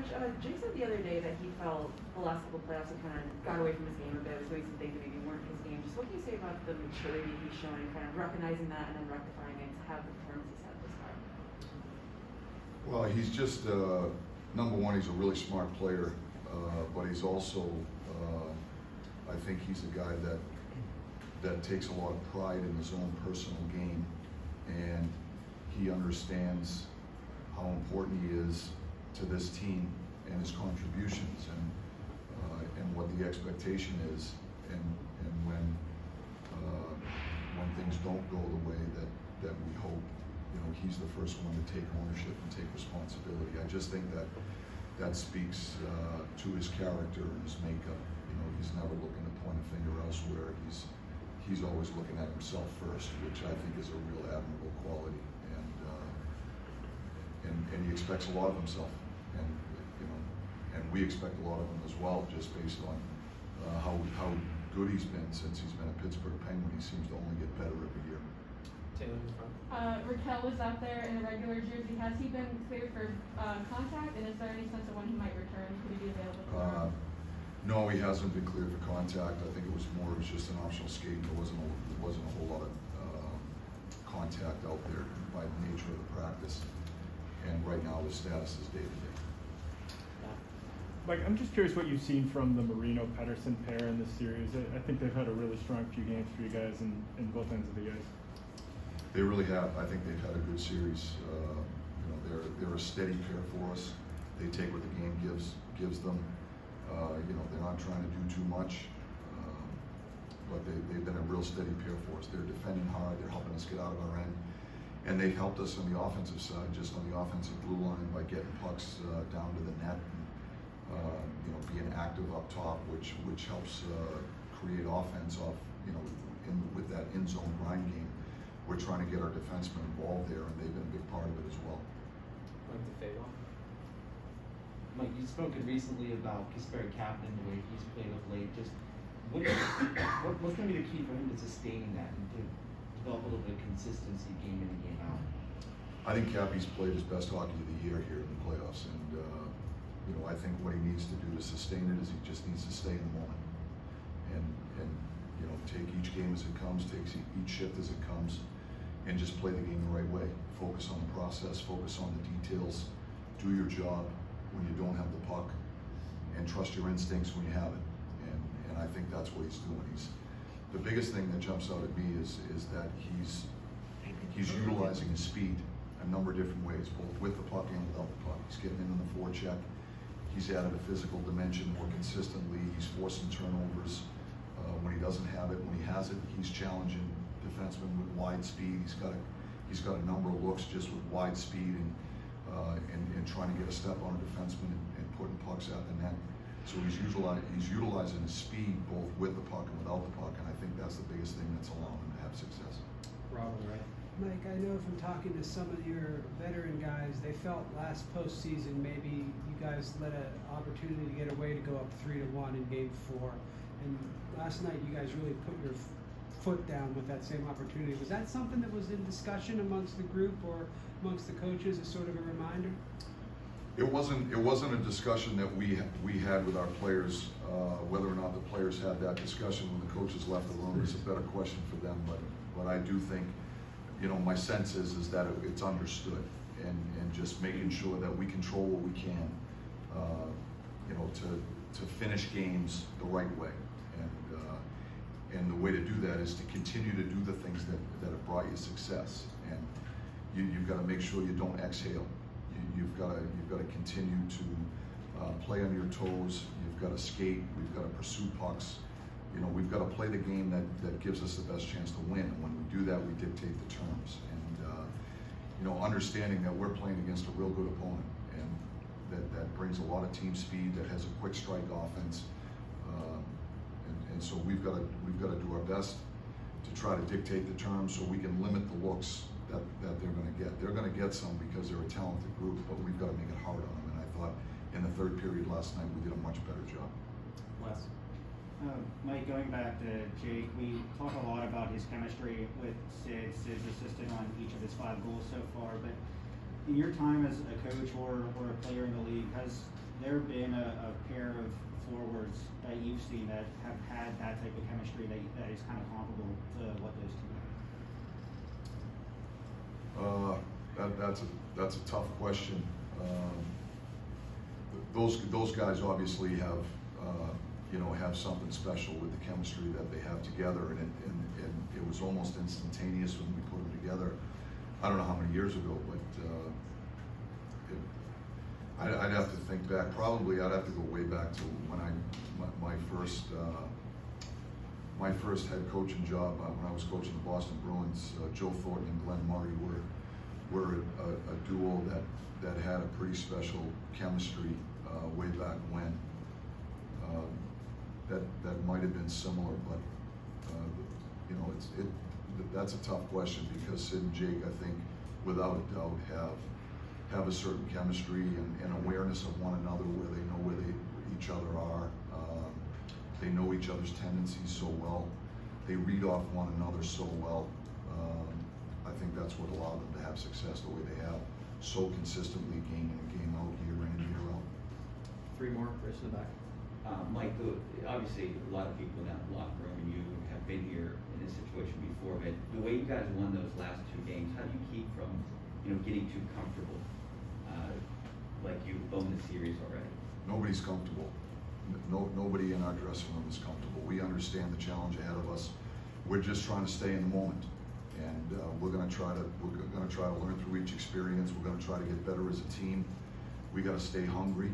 Coach, Jake said the other day that he felt the last couple of playoffs he kind of got away from his game a bit, was doing some things that maybe weren't his game. Just what can you say about the maturity he's shown and kind of recognizing that and then rectifying it to have the performance he's had this far? Well, he's just, number one, he's a really smart player, but he's also, I think he's a guy that takes a lot of pride in his own personal game, and he understands how important he is to this team and his contributions, and what the expectation is, and when things don't go the way that we hope, he's the first one to take ownership and take responsibility. I just think that speaks to his character and his makeup. He's never looking to point a finger elsewhere. He's always looking at himself first, which I think is a real admirable quality, and he expects a lot of himself, and we expect a lot of him as well, just based on how good he's been since he's been a Pittsburgh Penguin. He seems to only get better every year. Taylor in front. Raquel was out there in a regular jersey. Has he been cleared for contact, and is there any sense of when he might return? Could he be available tomorrow? No, he hasn't been cleared for contact. I think it was just an optional skate. There wasn't a whole lot of contact out there by the nature of the practice. And right now, his status is day-to-day. Mike, I'm just curious what you've seen from the Marino-Pettersson pair in this series. I think they've had a really strong few games for you guys in both ends of the ice. They really have. I think they've had a good series. They're a steady pair for us. They take what the game gives them. They're not trying to do too much, but they've been a real steady pair for us. They're defending hard. They're helping us get out of our end. And they've helped us on the offensive side, just on the offensive blue line, by getting pucks down to the net, and being active up top, which helps create offense off, with that in zone grind game. We're trying to get our defensemen involved there, and they've been a big part of it as well. Like the fade off. Mike, you've spoken recently about Pittsburgh captain, the way he's played of late. Just what's going to be the key for him to sustaining that and to develop a little bit of consistency game in and game out? I think Cappy's played his best hockey of the year here in the playoffs, and I think what he needs to do to sustain it is he just needs to stay in the moment, and take each game as it comes, take each shift as it comes, and just play the game the right way. Focus on the process, focus on the details, do your job when you don't have the puck, and trust your instincts when you have it. And I think that's what he's doing. The biggest thing that jumps out at me is that he's utilizing his speed a number of different ways, both with the puck and without the puck. He's getting in the forecheck. He's added a physical dimension more consistently. He's forcing turnovers when he doesn't have it. When he has it, he's challenging defensemen with wide speed. He's got a number of looks just with wide speed and trying to get a step on a defenseman and putting pucks at the net. So he's utilizing his speed both with the puck and without the puck, and I think that's the biggest thing that's allowing him to have success. Robin, right? Mike, I know from talking to some of your veteran guys, they felt last postseason maybe you guys let an opportunity to get away to go up 3-1 in Game 4, and last night you guys really put your foot down with that same opportunity. Was that something that was in discussion amongst the group or amongst the coaches as sort of a reminder? It wasn't a discussion that we had with our players. Whether or not the players had that discussion when the coaches left the room is a better question for them. But I do think, my sense is that it's understood, and just making sure that we control what we can, to finish games the right way. And the way to do that is to continue to do the things that have brought you success. And you've got to make sure you don't exhale. You've got to continue to play on your toes. You've got to skate. We've got to pursue pucks. We've got to play the game that gives us the best chance to win. And when we do that, we dictate the terms. And understanding that we're playing against a real good opponent, and that brings a lot of team speed, that has a quick strike offense. And so we've got to do our best to try to dictate the terms so we can limit the looks that they're going to get. They're going to get some because they're a talented group, but we've got to make it hard on them. And I thought in the third period last night we did a much better job. Wes. Mike, going back to Jake, we talk a lot about his chemistry with Sid. Sid's assisted on each of his 5 goals so far, but in your time as a coach or a player in the league, has there been a pair of forwards that you've seen that have had that type of chemistry that is kind of comparable to what those two have? That's a tough question. Those guys obviously have have something special with the chemistry that they have together, and it was almost instantaneous when we put them together. I don't know how many years ago, but I'd have to think back. Probably I'd have to go way back to when my first head coaching job when I was coaching the Boston Bruins. Joe Thornton and Glenn Murray were a duo that had a pretty special chemistry way back when. That might have been similar, but that's a tough question because Sid and Jake, I think, without a doubt, have a certain chemistry and awareness of one another, where they know where each other are. They know each other's tendencies so well. They read off one another so well. I think that's what allowed them to have success the way they have, so consistently game in and game out, year in and year out. Three more, Chris in the back. Mike, obviously a lot of people in that locker room and you have been here in this situation before, but the way you guys won those last two games, how do you keep from, getting too comfortable, like you own the series already? Nobody's comfortable. Nobody in our dressing room is comfortable. We understand the challenge ahead of us. We're just trying to stay in the moment, and we're going to try to learn through each experience. We're going to try to get better as a team. We got to stay hungry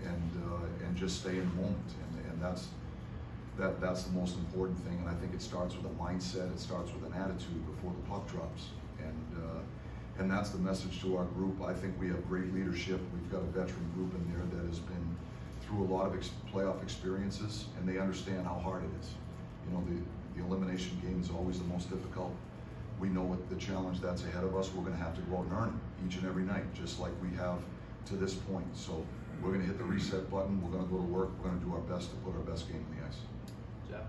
and just stay in the moment, and that's the most important thing. And I think it starts with a mindset. It starts with an attitude before the puck drops, and that's the message to our group. I think we have great leadership. We've got a veteran group in there that has been through a lot of playoff experiences, and they understand how hard it is. The elimination game is always the most difficult. We know what the challenge that's ahead of us. We're going to have to go out and earn it each and every night, just like we have to this point. So we're going to hit the reset button. We're going to go to work. We're going to do our best to put our best game on the ice. Jeff?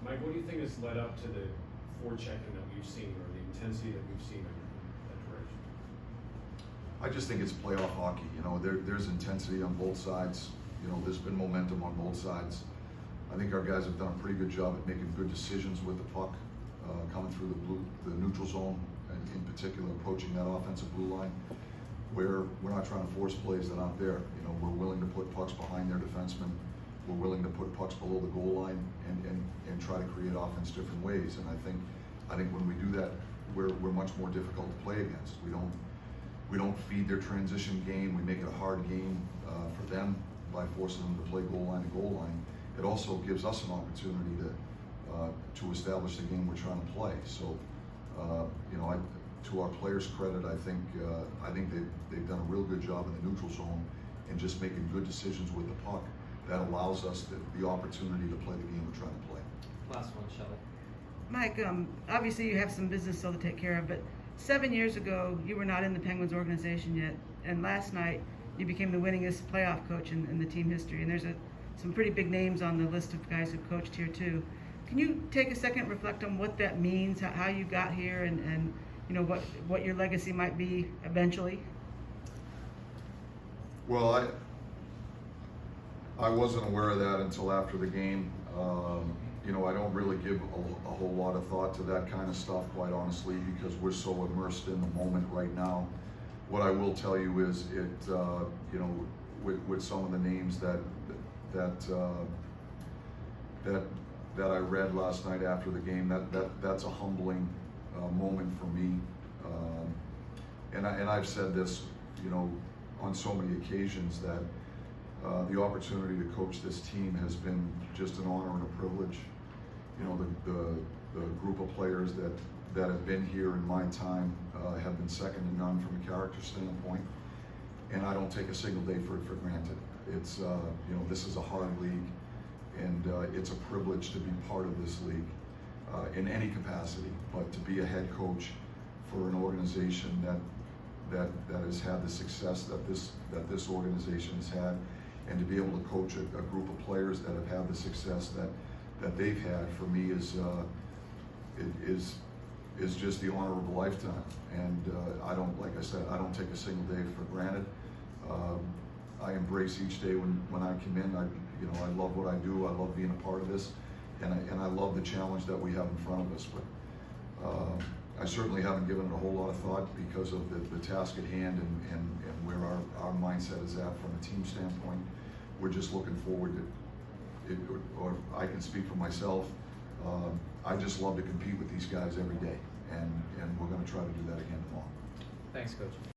Mike, what do you think has led up to the forechecking that we've seen, or the intensity that we've seen in that direction? I just think it's playoff hockey. There's intensity on both sides. There's been momentum on both sides. I think our guys have done a pretty good job at making good decisions with the puck, coming through the neutral zone, and in particular approaching that offensive blue line, where we're not trying to force plays that aren't there. We're willing to put pucks behind their defensemen. We're willing to put pucks below the goal line and try to create offense different ways. And I think when we do that, we're much more difficult to play against. We don't feed their transition game. We make it a hard game for them by forcing them to play goal line to goal line. It also gives us an opportunity to establish the game we're trying to play. So, to our players' credit, I think they've done a real good job in the neutral zone and just making good decisions with the puck. That allows us the opportunity to play the game we're trying to play. Last one, Shelley. Mike, obviously you have some business still to take care of, but 7 years ago you were not in the Penguins organization yet, and last night you became the winningest playoff coach in the team history, and there's some pretty big names on the list of guys who've coached here too. Can you take a second and reflect on what that means, how you got here, and what your legacy might be eventually? Well, I wasn't aware of that until after the game. I don't really give a whole lot of thought to that kind of stuff, quite honestly, because we're so immersed in the moment right now. What I will tell you is with some of the names that I read last night after the game, that's a humbling moment for me. And I've said this, on so many occasions, that the opportunity to coach this team has been just an honor and a privilege. The group of players that have been here in my time have been second to none from a character standpoint, and I don't take a single day for granted. It's this is a hard league, and it's a privilege to be part of this league in any capacity. But to be a head coach for an organization that has had the success that this organization has had, and to be able to coach a group of players that have had the success that they've had, for me is just the honor of a lifetime. And I don't take a single day for granted. I embrace each day when I come in. I love what I do. I love being a part of this, and I love the challenge that we have in front of us. But I certainly haven't given it a whole lot of thought because of the task at hand and where our mindset is at from a team standpoint. We're just looking forward to it, or I can speak for myself. I just love to compete with these guys every day, and we're going to try to do that again tomorrow. Thanks, Coach.